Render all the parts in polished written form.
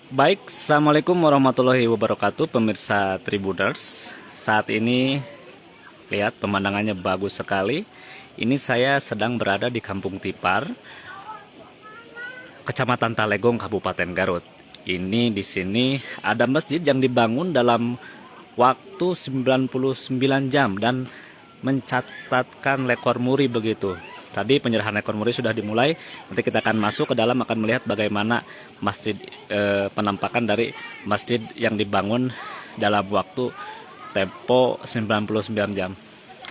Baik, Assalamualaikum warahmatullahi wabarakatuh, pemirsa Tribuners. Saat ini lihat pemandangannya bagus sekali. Ini saya sedang berada di Kampung Tipar, Kecamatan Talegong, Kabupaten Garut. Ini di sini ada masjid yang dibangun dalam waktu 99 jam dan mencatatkan rekor muri begitu. Tadi penyerahan rekor muri sudah dimulai. Nanti kita akan masuk ke dalam, akan melihat bagaimana masjid penampakan dari masjid yang dibangun dalam waktu tempo 99 jam.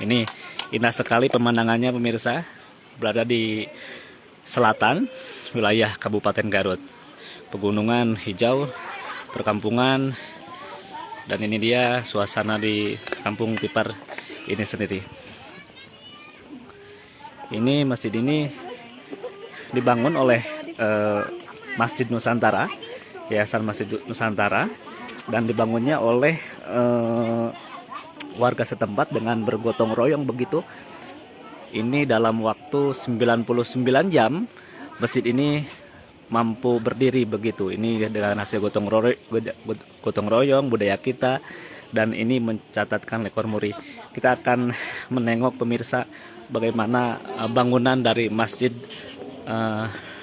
Ini indah sekali pemandangannya pemirsa. Berada di selatan wilayah Kabupaten Garut. Pegunungan hijau, perkampungan, dan ini dia suasana di Kampung Tipar ini sendiri. Ini masjid ini dibangun oleh Masjid Nusantara, Yayasan Masjid Nusantara, dan dibangunnya oleh warga setempat dengan bergotong royong begitu. Ini dalam waktu 99 jam masjid ini mampu berdiri begitu. Ini dengan hasil gotong royong budaya kita, dan ini mencatatkan rekor muri. Kita akan menengok pemirsa bagaimana bangunan dari masjid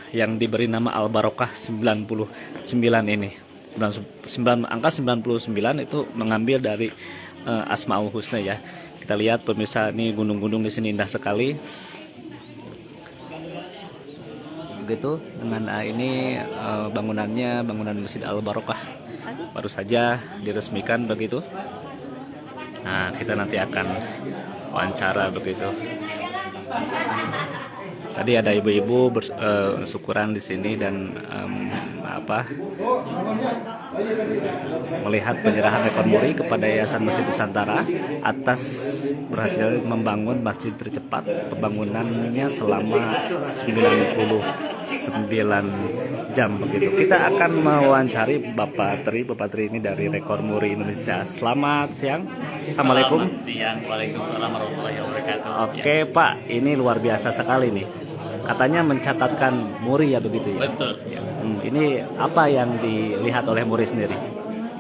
yang diberi nama Al Barokah 99 ini. Angka 99 itu mengambil dari Asmaul Husna ya. Kita lihat pemirsa, ini gunung-gunung di sini indah sekali. Begitu dengan ini bangunannya, bangunan Masjid Al Barokah baru saja diresmikan begitu. Nah, kita nanti akan wawancara begitu. Tadi ada ibu-ibu syukuran di sini dan melihat penyerahan rekor muri kepada Yayasan Masjid Nusantara atas berhasil membangun masjid tercepat, pembangunannya selama 99 jam begitu. Kita akan mewawancari Bapak Tri ini dari Rekor Muri Indonesia. Selamat siang. Assalamualaikum. Selamat siang. Waalaikumsalam warahmatullahi wabarakatuh. Oke ya. Pak, ini luar biasa sekali nih. Katanya mencatatkan muri ya begitu ya? Betul ya. Ini apa yang dilihat oleh muri sendiri?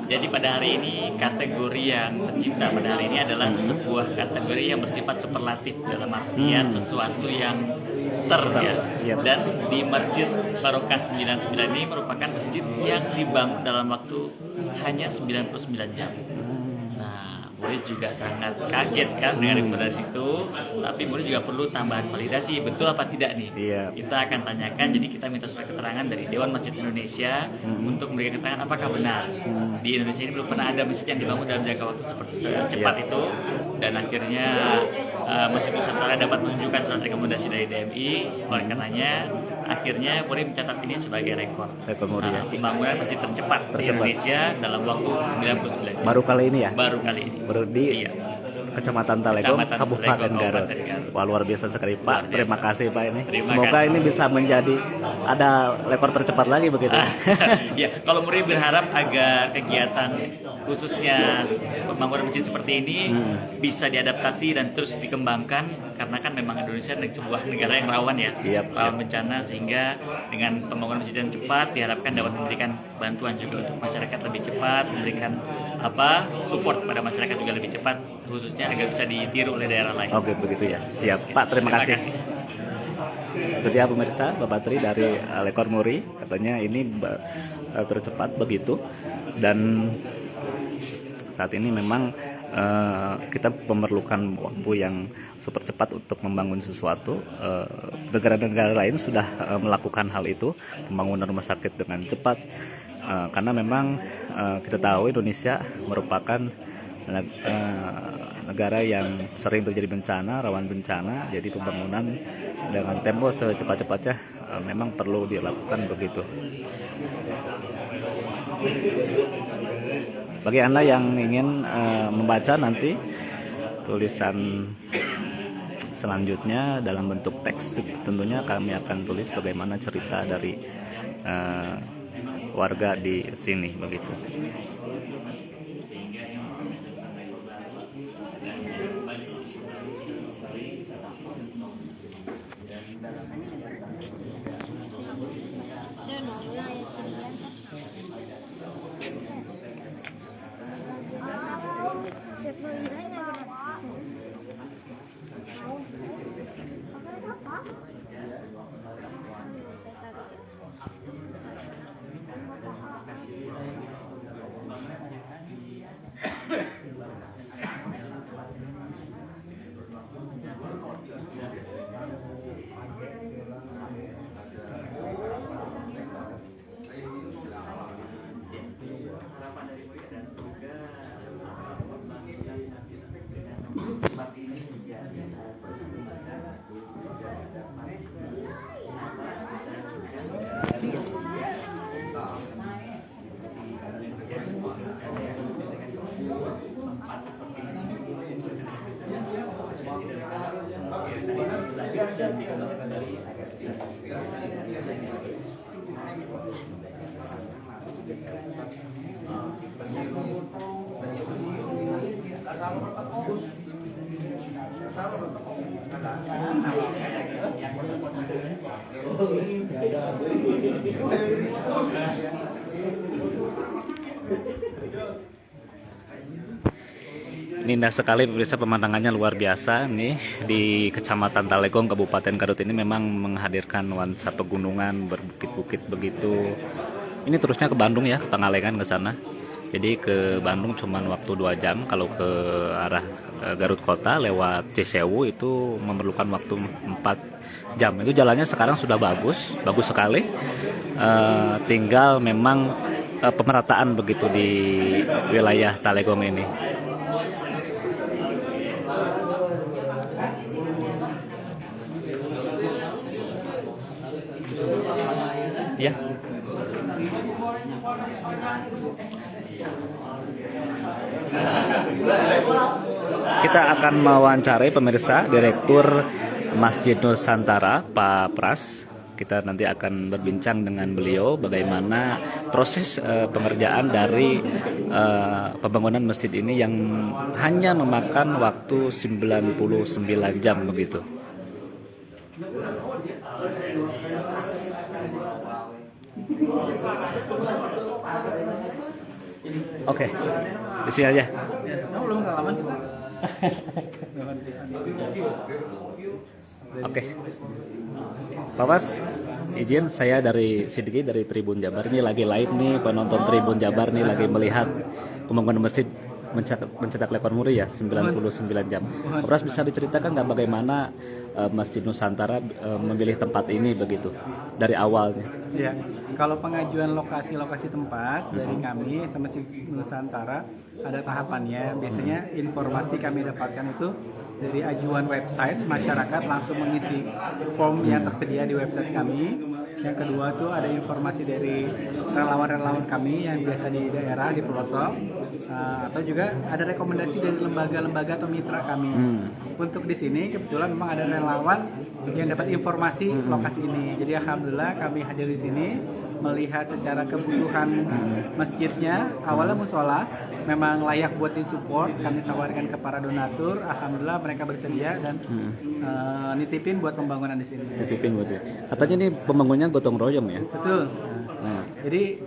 Jadi pada hari ini kategori yang tercipta pada hari ini adalah sebuah kategori yang bersifat superlatif, dalam artian sesuatu yang ya. Dan di Masjid Barokah 99 ini merupakan masjid yang dibangun dalam waktu hanya 99 jam. Murid juga sangat kaget kan dengan informasi itu, tapi murid juga perlu tambahan validasi, betul apa tidak nih? Kita akan tanyakan, jadi kita minta surat keterangan dari Dewan Masjid Indonesia untuk memberikan keterangan apakah benar di Indonesia ini belum pernah ada masjid yang dibangun dalam jangka waktu seperti secepat itu, dan akhirnya Masjid Nusantara dapat menunjukkan surat rekomendasi dari DMI. Oleh karenanya akhirnya murid mencatat ini sebagai rekor pembangunan masjid tercepat di Indonesia dalam waktu 99 jam. Baru kali ini ya? Baru kali ini. Baru di Kecamatan Talegong, Kabupaten Garut. Wah, luar biasa sekali Pak. Terima kasih Pak ini. Semoga ini bisa menjadi ada rekor tercepat lagi begitu. Ya, kalau murid berharap agar kegiatan khususnya pembangunan masjid seperti ini bisa diadaptasi dan terus dikembangkan, karena kan memang Indonesia sebuah negara yang rawan ya, rawan bencana, sehingga dengan pembangunan masjid yang cepat diharapkan dapat memberikan bantuan juga untuk masyarakat lebih cepat, memberikan support kepada masyarakat juga lebih cepat, khususnya agar bisa ditiru oleh daerah lain. Oke, begitu ya. Siap. Pak, terima kasih. Itu dia pemirsa, Bapak Tri dari Rekor Muri, katanya ini tercepat begitu. Dan saat ini memang kita memerlukan waktu yang super cepat untuk membangun sesuatu. Negara-negara lain sudah melakukan hal itu, pembangunan rumah sakit dengan cepat, karena memang kita tahu Indonesia merupakan negara yang sering terjadi bencana, rawan bencana. Jadi pembangunan dengan tempo secepat-cepatnya memang perlu dilakukan begitu. Bagi Anda yang ingin membaca nanti tulisan selanjutnya dalam bentuk teks, tentunya kami akan tulis bagaimana cerita dari warga di sini begitu. Indah sekali pemirsa, pemandangannya luar biasa nih di Kecamatan Talegong, Kabupaten Garut ini memang menghadirkan nuansa pegunungan berbukit-bukit begitu. Ini terusnya ke Bandung ya, ke Pangalengan ke sana. Jadi ke Bandung cuman waktu 2 jam, kalau ke arah Garut Kota lewat Cisewu itu memerlukan waktu 4 jam. Itu jalannya sekarang sudah bagus sekali. Tinggal memang pemerataan begitu di wilayah Talegong ini. Ya. Kita akan mewawancarai pemirsa Direktur Masjid Nusantara, Pak Pras. Kita nanti akan berbincang dengan beliau bagaimana proses pengerjaan dari pembangunan masjid ini yang hanya memakan waktu 99 jam begitu. Oke, di sini aja. Oke, Pak Pas, izin saya dari Sidiki dari Tribun Jabar. Ini lagi live nih, penonton Tribun Jabar nih lagi melihat pembangunan masjid mencetak rekor muri ya, 99 jam. Pak Pras, bisa diceritakan nggak bagaimana Masjid Nusantara memilih tempat ini begitu dari awalnya? Ya, kalau pengajuan lokasi tempat dari kami sama Masjid Nusantara ada tahapannya. Biasanya informasi kami dapatkan itu dari ajuan website, masyarakat langsung mengisi form yang tersedia di website kami. Yang kedua tuh ada informasi dari relawan-relawan kami yang biasa di daerah, di pelosok, atau juga ada rekomendasi dari lembaga-lembaga atau mitra kami. Untuk di sini kebetulan memang ada relawan yang dapat informasi lokasi ini. Jadi alhamdulillah kami hadir di sini melihat secara kebutuhan masjidnya. Awalnya musola memang layak buat disupport, kami tawarkan ke para donatur. Alhamdulillah mereka bersedia dan nitipin buat pembangunan di sini. Nitipin buat ya. Katanya ini pembangunannya gotong royong ya? Betul. Nah, jadi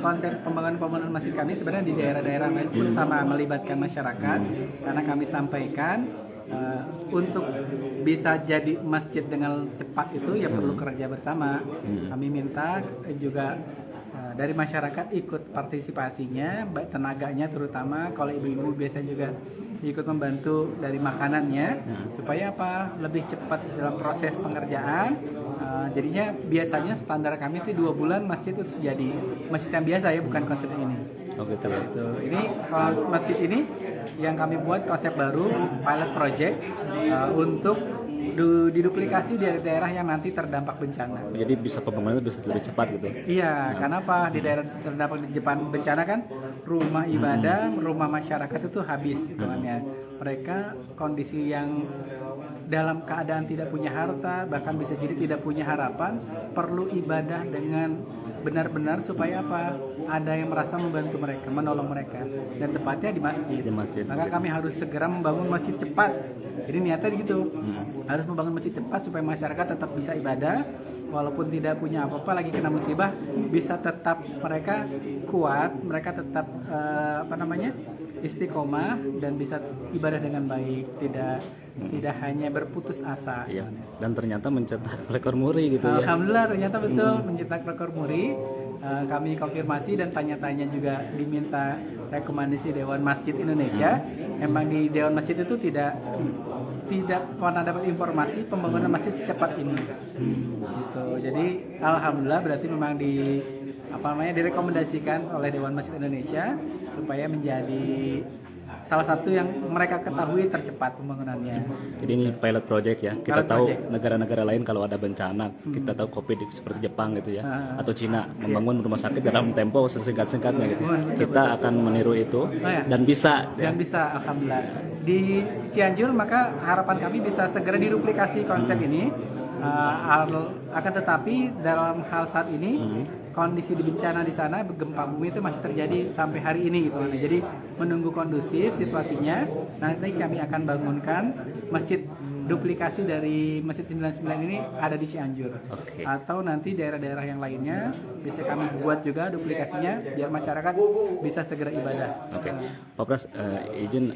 konsep pembangunan masjid kami sebenarnya di daerah-daerah lain pun sama, melibatkan masyarakat. Karena kami sampaikan untuk bisa jadi masjid dengan cepat itu ya perlu kerja bersama. Kami minta juga dari masyarakat ikut partisipasinya, baik tenaganya terutama, kalau ibu-ibu biasa juga ikut membantu dari makanannya, supaya apa, lebih cepat dalam proses pengerjaan. Jadinya biasanya standar kami itu 2 bulan masjid itu jadi masjid yang biasa ya, bukan konsep ini. Oke, gitu. Ini masjid ini yang kami buat konsep baru, pilot project untuk diduplikasi dari daerah yang nanti terdampak bencana. Jadi bisa pembangunannya bisa lebih cepat gitu. Iya, karena apa? Di daerah terdampak bencana kan rumah ibadah, rumah masyarakat itu habis hitungannya. Mereka kondisi yang dalam keadaan tidak punya harta, bahkan bisa jadi tidak punya harapan, perlu ibadah dengan benar-benar supaya apa? Ada yang merasa membantu mereka, menolong mereka, dan tepatnya di masjid. Maka kami harus segera membangun masjid cepat. Jadi niatnya gitu, harus membangun masjid cepat supaya masyarakat tetap bisa ibadah, walaupun tidak punya apa-apa, lagi kena musibah, bisa tetap mereka kuat, mereka tetap istiqomah dan bisa ibadah dengan baik, tidak hanya berputus asa. Iya. Dan ternyata mencetak rekor muri gitu ya. Alhamdulillah ternyata betul mencetak rekor muri. Kami konfirmasi dan tanya-tanya juga diminta rekomendasi Dewan Masjid Indonesia. Emang di Dewan Masjid itu tidak pernah dapat informasi pembangunan masjid secepat ini. Gitu. Jadi alhamdulillah berarti memang direkomendasikan oleh Dewan Masjid Indonesia supaya menjadi salah satu yang mereka ketahui tercepat pembangunannya. Jadi ini pilot project ya. Kita tahu negara-negara lain kalau ada bencana, kita tahu COVID seperti Jepang gitu ya, atau Cina membangun rumah sakit dalam tempo sesingkat-singkatnya gitu. Kita akan meniru itu dan bisa. Dan bisa, alhamdulillah. Di Cianjur maka harapan kami bisa segera diduplikasi konsep ini. Akan tetapi dalam hal saat ini kondisi di bencana di sana, gempa bumi itu masih terjadi sampai hari ini gitu. Jadi menunggu kondusif situasinya, nanti kami akan bangunkan masjid duplikasi dari Masjid 99 ini ada di Cianjur. Atau nanti daerah-daerah yang lainnya bisa kami buat juga duplikasinya biar masyarakat bisa segera ibadah. Pak Pras, izin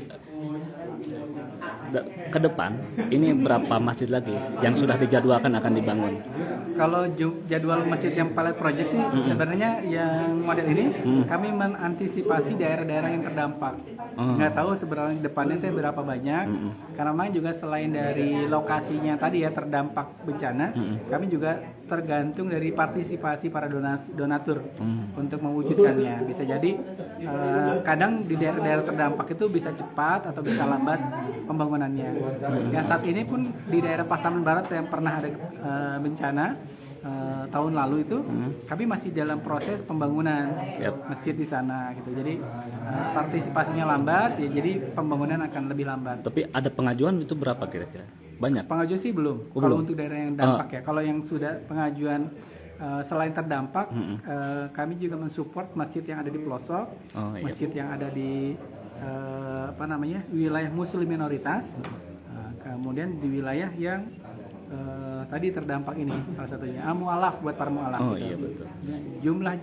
ke depan ini berapa masjid lagi yang sudah dijadwalkan akan dibangun? Kalau jadwal masjid yang pilot project sih sebenarnya yang model ini kami mengantisipasi daerah-daerah yang terdampak. Nggak tahu sebenarnya depannya itu berapa banyak. Karena memang juga selain dari lokasinya tadi ya terdampak bencana, kami juga tergantung dari partisipasi para donatur untuk mewujudkannya. Bisa jadi kadang di daerah-daerah terdampak itu bisa cepat atau bisa lambat pembangunannya. Yang saat ini pun di daerah Pasaman Barat yang pernah ada bencana tahun lalu itu kami masih dalam proses pembangunan masjid di sana gitu. Jadi partisipasinya lambat ya, jadi pembangunan akan lebih lambat. Tapi ada pengajuan itu berapa kira-kira? Banyak. Pengajuan sih belum. Kalau untuk daerah yang dampak ya. Kalau yang sudah pengajuan selain terdampak, kami juga mensupport masjid yang ada di pelosok, masjid yang ada di wilayah Muslim minoritas, kemudian di wilayah yang tadi terdampak ini salah satunya mualaf buat para mualaf. Iya betul.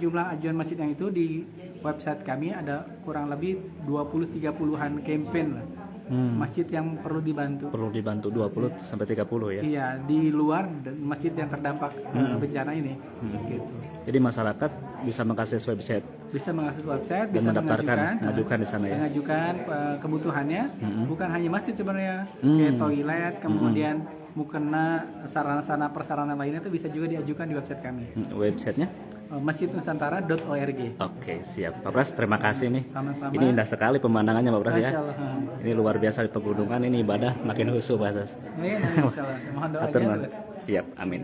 Jumlah ajuan masjid yang itu di website kami ada kurang lebih 20-30an campaign lah. Masjid yang perlu dibantu. Perlu dibantu 20 sampai 30 ya. Iya, di luar masjid yang terdampak bencana ini. Gitu. Jadi masyarakat bisa mengakses website. Bisa mengakses website, dan bisa mengajukan di sana ya. Mengajukan kebutuhannya, bukan hanya masjid sebenarnya, kayak toilet, kemudian mukena, sarana prasarana lainnya itu bisa juga diajukan di website kami. Websitenya? masjidnusantara.org. Oke, siap. Pak Pras, terima kasih nih. Sama-sama. Ini indah sekali pemandangannya Pak Pras ya. Masyaallah. Ini luar biasa di pegunungan, ini ibadah makin khusyuk Pak Pras. Iya, insyaallah. Mohon Atur, doanya. Mas. Siap, amin.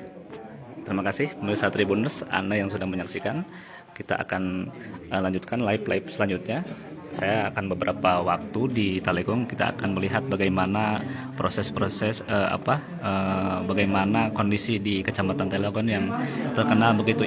Terima kasih pemirsa Tribuners, Anda yang sudah menyaksikan. Kita akan lanjutkan live selanjutnya. Saya akan beberapa waktu di Talekong, kita akan melihat bagaimana proses-proses bagaimana kondisi di Kecamatan Talekong yang terkenal begitu